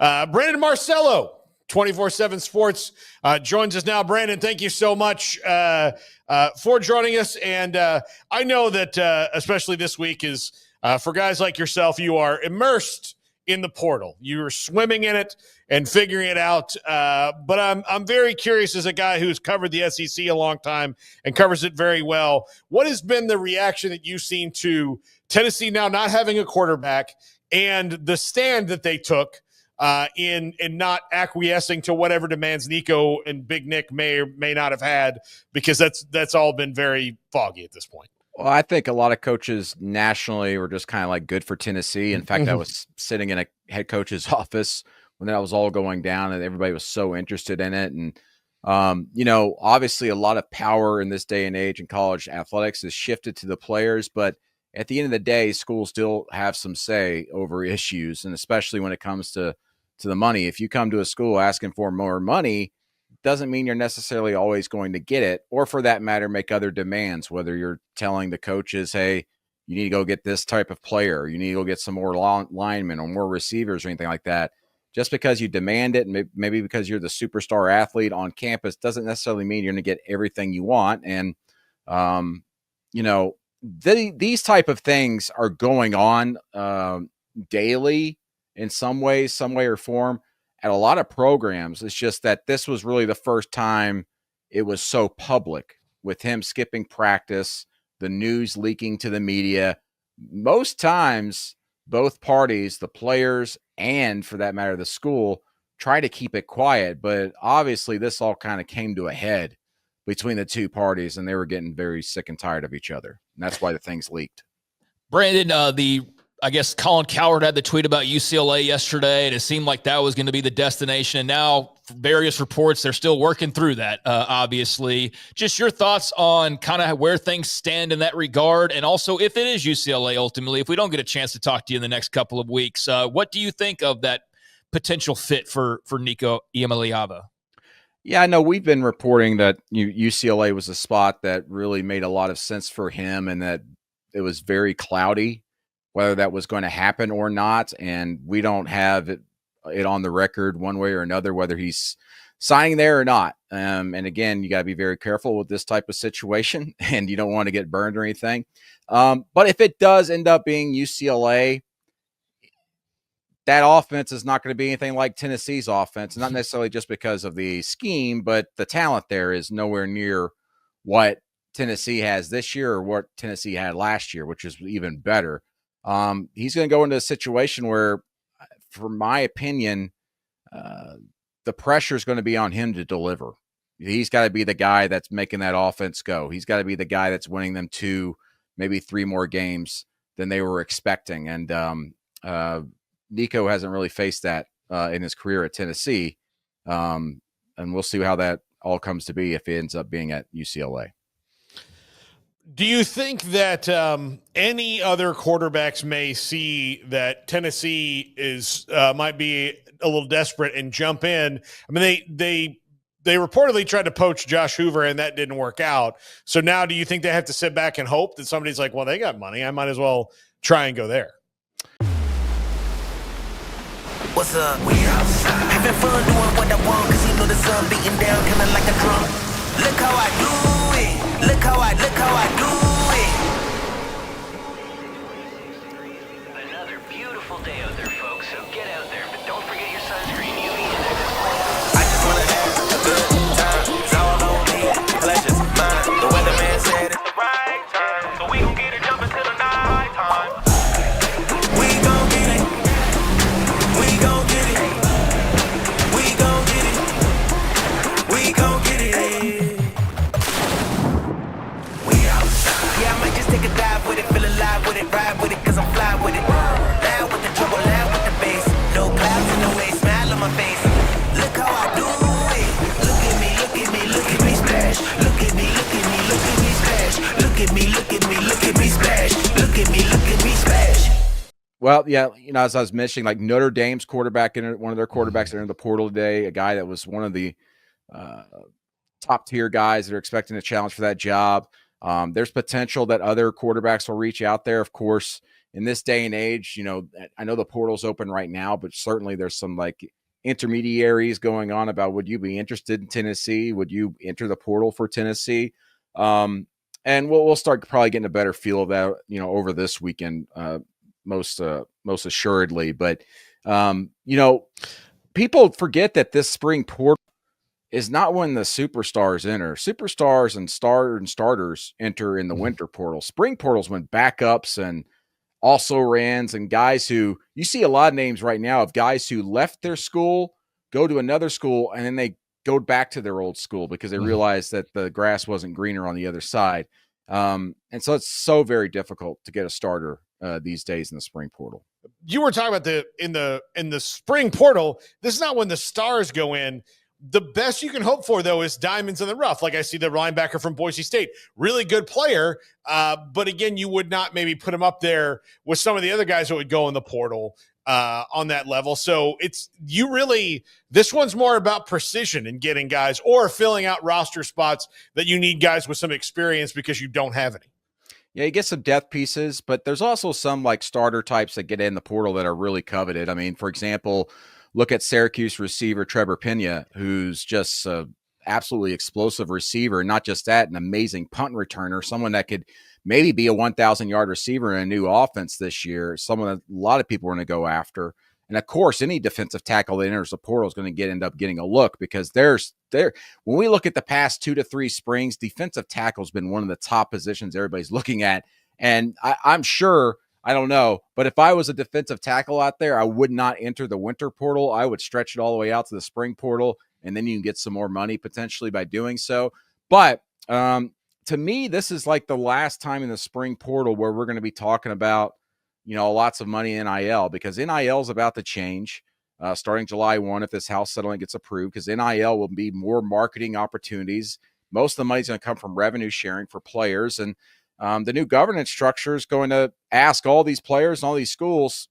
Brandon Marcello, 24/7 Sports, joins us now. Brandon, thank you so much for joining us. And I know that especially this week is for guys like yourself, you are immersed in the portal. You're swimming in it and figuring it out. But I'm very curious, as a guy who's covered the SEC a long time and covers it very well, what has been the reaction that you've seen to Tennessee now not having a quarterback and the stand that they took in not acquiescing to whatever demands Nico and Big Nick may or may not have had, because that's all been very foggy at this point. Well, I think a lot of coaches nationally were just kind of like good for Tennessee. In fact, I was sitting in a head coach's office when that was all going down, and everybody was so interested in it. And, obviously a lot of power in this day and age in college athletics has shifted to the players, but at the end of the day, schools still have some say over issues, and especially when it comes to the money. If you come to a school asking for more money, doesn't mean you're necessarily always going to get it, or for that matter, make other demands, whether you're telling the coaches, hey, you need to go get this type of player, you need to go get some more linemen or more receivers or anything like that. Just because you demand it, and maybe because you're the superstar athlete on campus, doesn't necessarily mean you're going to get everything you want. And, these type of things are going on daily in some way or form at a lot of programs. It's just that this was really the first time it was so public, with him skipping practice, the news leaking to the media. Most times, both parties, the players and for that matter, the school, try to keep it quiet. But obviously this all kind of came to a head between the two parties, and they were getting very sick and tired of each other. And that's why the things leaked. Brandon, I guess Colin Cowherd had the tweet about UCLA yesterday, and it seemed like that was going to be the destination. And now, various reports, they're still working through that, obviously. Just your thoughts on kind of where things stand in that regard, and also if it is UCLA ultimately, if we don't get a chance to talk to you in the next couple of weeks, what do you think of that potential fit for Nico Iamaleava? Yeah, I know we've been reporting that UCLA was a spot that really made a lot of sense for him, and that it was very cloudy whether that was going to happen or not. And we don't have it on the record one way or another, whether he's signing there or not. And again, you got to be very careful with this type of situation, and you don't want to get burned or anything. But if it does end up being UCLA, that offense is not going to be anything like Tennessee's offense, not necessarily just because of the scheme, but the talent there is nowhere near what Tennessee has this year or what Tennessee had last year, which is even better. He's going to go into a situation where, for my opinion, the pressure is going to be on him to deliver. He's got to be the guy that's making that offense go. He's got to be the guy that's winning them 2, maybe 3 more games than they were expecting. And Nico hasn't really faced that in his career at Tennessee. And we'll see how that all comes to be if he ends up being at UCLA. Do you think that any other quarterbacks may see that Tennessee is might be a little desperate and jump in? I mean, they reportedly tried to poach Josh Hoover, and that didn't work out. So now do you think they have to sit back and hope that somebody's like, well, they got money, I might as well try and go there? What's up? We outside. Having fun doing what I want, cause you know the sun beating down kinda like a drum. Look how I do it. Look how I do it. Another beautiful day out there, folks, so get out there, but don't forget your sunscreen, UV index. I just wanna have a good time. It's all on me, pleasure's mine. The weatherman said it's the right time, so we gon' get it jumping till the night time. We gon' get it. We gon' get it. We gon' get it. We gon' get it. We outside. Yeah, I might just take a dive with it, feel alive with it, ride with it, cause I'm fly with it. Loud with the trouble, loud with the bass. No clouds in the way, smile on my face. Look how I do it. Look at me, look at me, look at me splash. Look at me, look at me, look at me splash. Look at me, look at me, look at me splash. Look at me, look at me splash. Well, yeah, as I was mentioning, like Notre Dame's quarterback, one of their quarterbacks entered the portal today, a guy that was one of the top tier guys that are expecting a challenge for that job. There's potential that other quarterbacks will reach out there. Of course, in this day and age, I know the portal's open right now, but certainly there's some like intermediaries going on about, would you be interested in Tennessee? Would you enter the portal for Tennessee? And we'll start probably getting a better feel of that, over this weekend, most assuredly. But, people forget that this spring portal is not when the superstars enter. Superstars and starters enter in the winter portal. Spring portals when backups and also rans and guys who, you see a lot of names right now of guys who left their school, go to another school, and then they go back to their old school because they realized that the grass wasn't greener on the other side. And so it's so very difficult to get a starter these days in the spring portal. You were talking about in the spring portal. This is not when the stars go in. The best you can hope for, though, is diamonds in the rough. Like I see the linebacker from Boise State, really good player. But again, you would not maybe put him up there with some of the other guys that would go in the portal on that level. So this one's more about precision and getting guys or filling out roster spots that you need guys with some experience because you don't have any. Yeah, you get some depth pieces, but there's also some like starter types that get in the portal that are really coveted. I mean, for example, look at Syracuse receiver Trevor Pena, who's just an absolutely explosive receiver. Not just that, an amazing punt returner, someone that could maybe be a 1,000-yard receiver in a new offense this year, someone that a lot of people are going to go after. And, of course, any defensive tackle that enters the portal is going to end up getting a look because when we look at the past 2 to 3 springs, defensive tackle has been one of the top positions everybody's looking at. And I'm sure – I don't know, but if I was a defensive tackle out there, I would not enter the winter portal. I would stretch it all the way out to the spring portal, and then you can get some more money potentially by doing so. But to me, this is like the last time in the spring portal where we're going to be talking about, lots of money in NIL, because NIL is about to change starting July 1 if this House settlement gets approved, because NIL will be more marketing opportunities. Most of the money is going to come from revenue sharing for players, and the new governance structure is going to ask all these players and all these schools,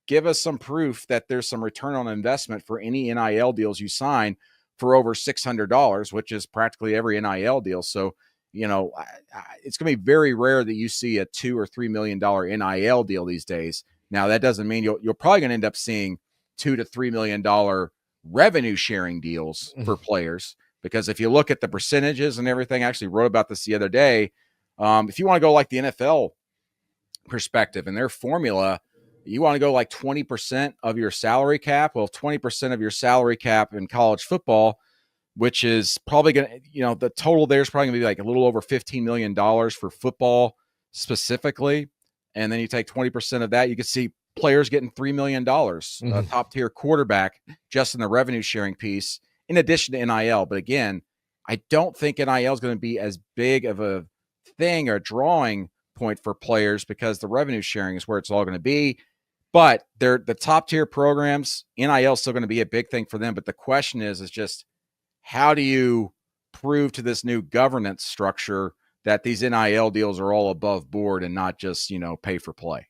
give us some proof that there's some return on investment for any NIL deals you sign for over $600, which is practically every NIL deal. So, it's going to be very rare that you see a $2 or $3 million NIL deal these days. Now, that doesn't mean you're probably going to end up seeing $2 to $3 million revenue sharing deals for players, because if you look at the percentages and everything, I actually wrote about this the other day. If you want to go like the NFL perspective and their formula, you want to go like 20% of your salary cap. Well, 20% of your salary cap in college football, which is probably going to, the total there is probably going to be like a little over $15 million for football specifically. And then you take 20% of that, you can see players getting $3 million, a top tier quarterback, just in the revenue sharing piece, in addition to NIL. But again, I don't think NIL is going to be as big of a thing or drawing point for players, because the revenue sharing is where it's all going to be. But they're the top tier programs. NIL is still going to be a big thing for them. But the question is just, how do you prove to this new governance structure that these NIL deals are all above board and not just, pay for play?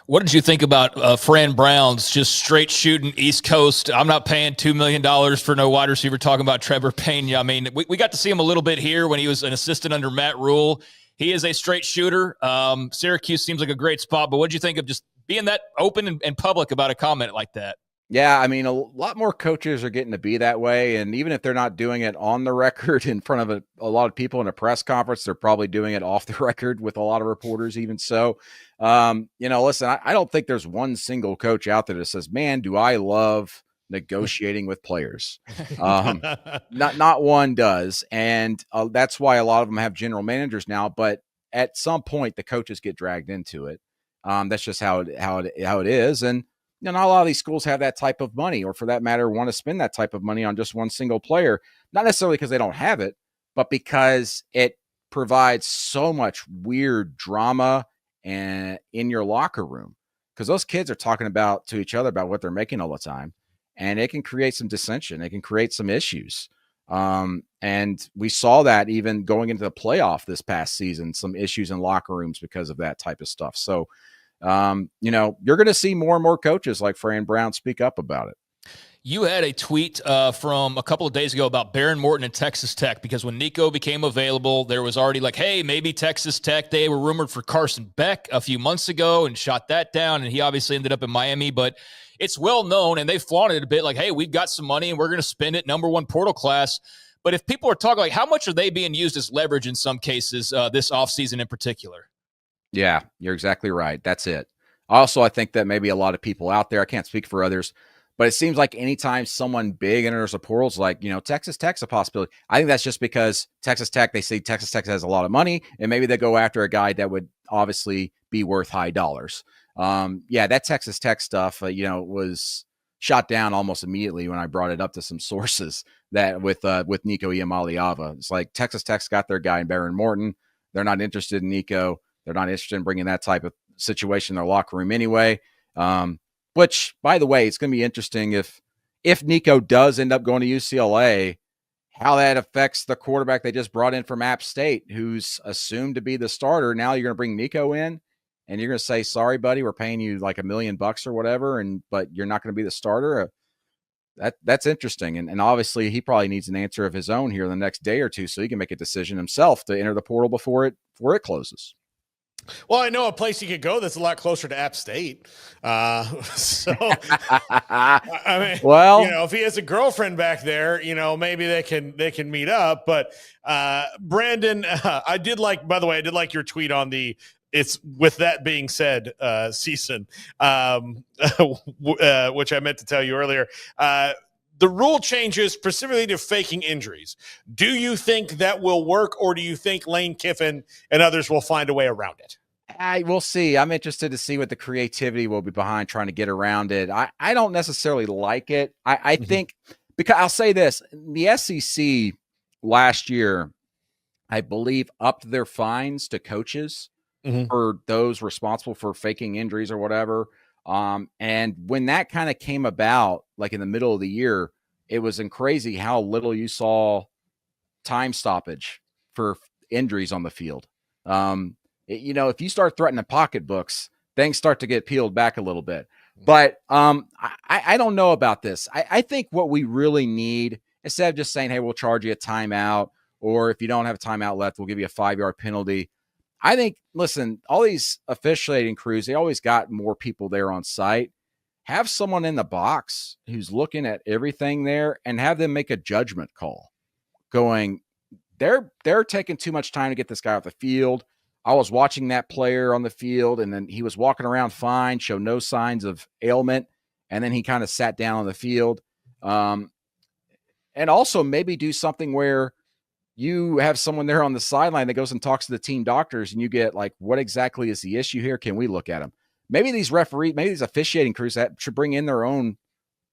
What did you think about Fran Brown's just straight shooting East Coast? I'm not paying $2 million for no wide receiver, talking about Trevor Pena. I mean, we got to see him a little bit here when he was an assistant under Matt Rule. He is a straight shooter. Syracuse seems like a great spot, but what did you think of just being that open and public about a comment like that? Yeah, I mean, a lot more coaches are getting to be that way. And even if they're not doing it on the record in front of a lot of people in a press conference, they're probably doing it off the record with a lot of reporters even so. Listen, I don't think there's one single coach out there that says, man, do I love negotiating with players. Not one does. And that's why a lot of them have general managers now. But at some point, the coaches get dragged into it. That's just how it is. And not a lot of these schools have that type of money, or for that matter, want to spend that type of money on just one single player, not necessarily because they don't have it, but because it provides so much weird drama and in your locker room, because those kids are talking to each other about what they're making all the time, and it can create some dissension. It can create some issues. And we saw that even going into the playoff this past season, some issues in locker rooms because of that type of stuff. So, you're going to see more and more coaches like Fran Brown speak up about it. You had a tweet from a couple of days ago about Baron Morton and Texas Tech, because when Nico became available, there was already like, hey, maybe Texas Tech. They were rumored for Carson Beck a few months ago and shot that down, and he obviously ended up in Miami. But it's well known, and they flaunted it a bit like, hey, we've got some money and we're going to spend it, number one portal class. But if people are talking like, how much are they being used as leverage in some cases this offseason in particular? Yeah, you're exactly right. That's it. Also, I think that maybe a lot of people out there, I can't speak for others, but it seems like anytime someone big enters a portal, it's like, Texas Tech's a possibility. I think that's just because Texas Tech, they see Texas Tech has a lot of money, and maybe they go after a guy that would obviously be worth high dollars. That Texas Tech stuff, was shot down almost immediately when I brought it up to some sources that with Nico Iamaleava. It's like Texas Tech's got their guy in Baron Morton. They're not interested in Nico. They're not interested in bringing that type of situation in their locker room anyway. Which, by the way, it's going to be interesting if Nico does end up going to UCLA, how that affects the quarterback they just brought in from App State, who's assumed to be the starter. Now you're going to bring Nico in, and you're going to say, sorry, buddy, we're paying you like $1 million or whatever, but you're not going to be the starter. That's interesting. And obviously he probably needs an answer of his own here in the next day or two so he can make a decision himself to enter the portal before it closes. Well, I know a place you could go that's a lot closer to App State. I mean, if he has a girlfriend back there, maybe they can meet up. But Brandon, I did like your tweet on it's with that being said, season, which I meant to tell you earlier. The rule changes specifically to faking injuries. Do you think that will work, or do you think Lane Kiffin and others will find a way around it? We'll see. I'm interested to see what the creativity will be behind trying to get around it. I don't necessarily like it. I think, because I'll say this, the SEC last year, I believe, upped their fines to coaches for those responsible for faking injuries or whatever. And when that kind of came about, like in the middle of the year, it was crazy how little you saw time stoppage for injuries on the field. If you start threatening pocketbooks, things start to get peeled back a little bit. But I don't know about this. I think what we really need, instead of just saying, hey, we'll charge you a timeout, or if you don't have a timeout left, we'll give you a 5-yard penalty. I think, listen, all these officiating crews, they always got more people there on site. Have someone in the box who's looking at everything there and have them make a judgment call going, they're taking too much time to get this guy off the field. I was watching that player on the field, and then he was walking around fine, showed no signs of ailment, and then he kind of sat down on the field. And also maybe do something where you have someone there on the sideline that goes and talks to the team doctors, and you get like, what exactly is the issue here? Can we look at them? Maybe these officiating crews that should bring in their own,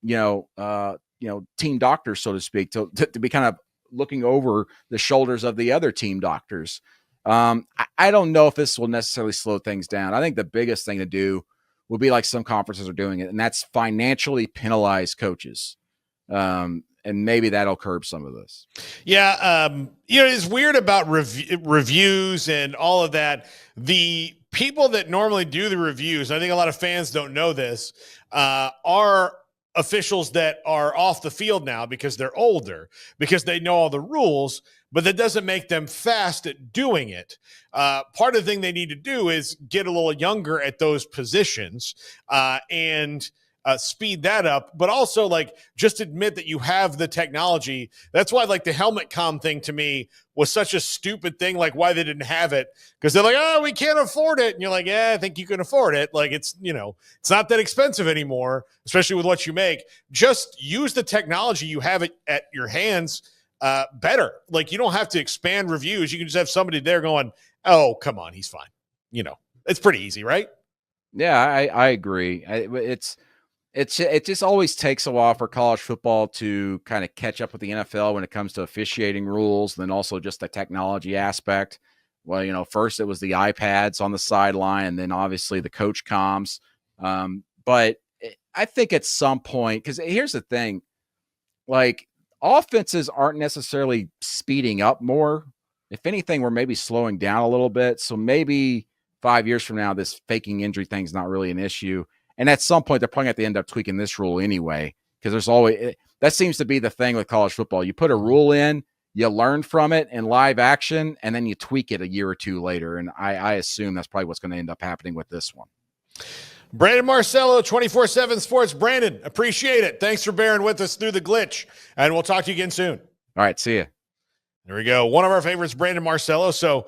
team doctors, so to speak, to be kind of looking over the shoulders of the other team doctors. I don't know if this will necessarily slow things down. I think the biggest thing to do would be like some conferences are doing it, and that's financially penalize coaches. And maybe that'll curb some of this. Yeah. It's weird about reviews and all of that. The people that normally do the reviews, I think a lot of fans don't know this, are officials that are off the field now because they're older, because they know all the rules, but that doesn't make them fast at doing it. Part of the thing they need to do is get a little younger at those positions and speed that up, but also like just admit that you have the technology. That's why like the helmet comm thing to me was such a stupid thing, like why they didn't have it, because they're like, oh, we can't afford it. And you're like, yeah, I think you can afford it. Like it's not that expensive anymore, especially with what you make. Just use the technology you have it at your hands better. Like you don't have to expand reviews. You can just have somebody there going, oh, come on, he's fine. It's pretty easy, right? Yeah, I agree. It just always takes a while for college football to kind of catch up with the NFL when it comes to officiating rules, and then also just the technology aspect. Well, first it was the iPads on the sideline, and then obviously the coach comms. But I think at some point, because here's the thing, like offenses aren't necessarily speeding up more. If anything, we're maybe slowing down a little bit. So maybe 5 years from now, this faking injury thing's not really an issue. And at some point, they're probably going to end up tweaking this rule anyway, because there's always that seems to be the thing with college football. You put a rule in, you learn from it in live action, and then you tweak it a year or two later. And I assume that's probably what's going to end up happening with this one. Brandon Marcello, 24/7 Sports. Brandon, appreciate it. Thanks for bearing with us through the glitch, and we'll talk to you again soon. All right, see ya. There we go. One of our favorites, Brandon Marcello. So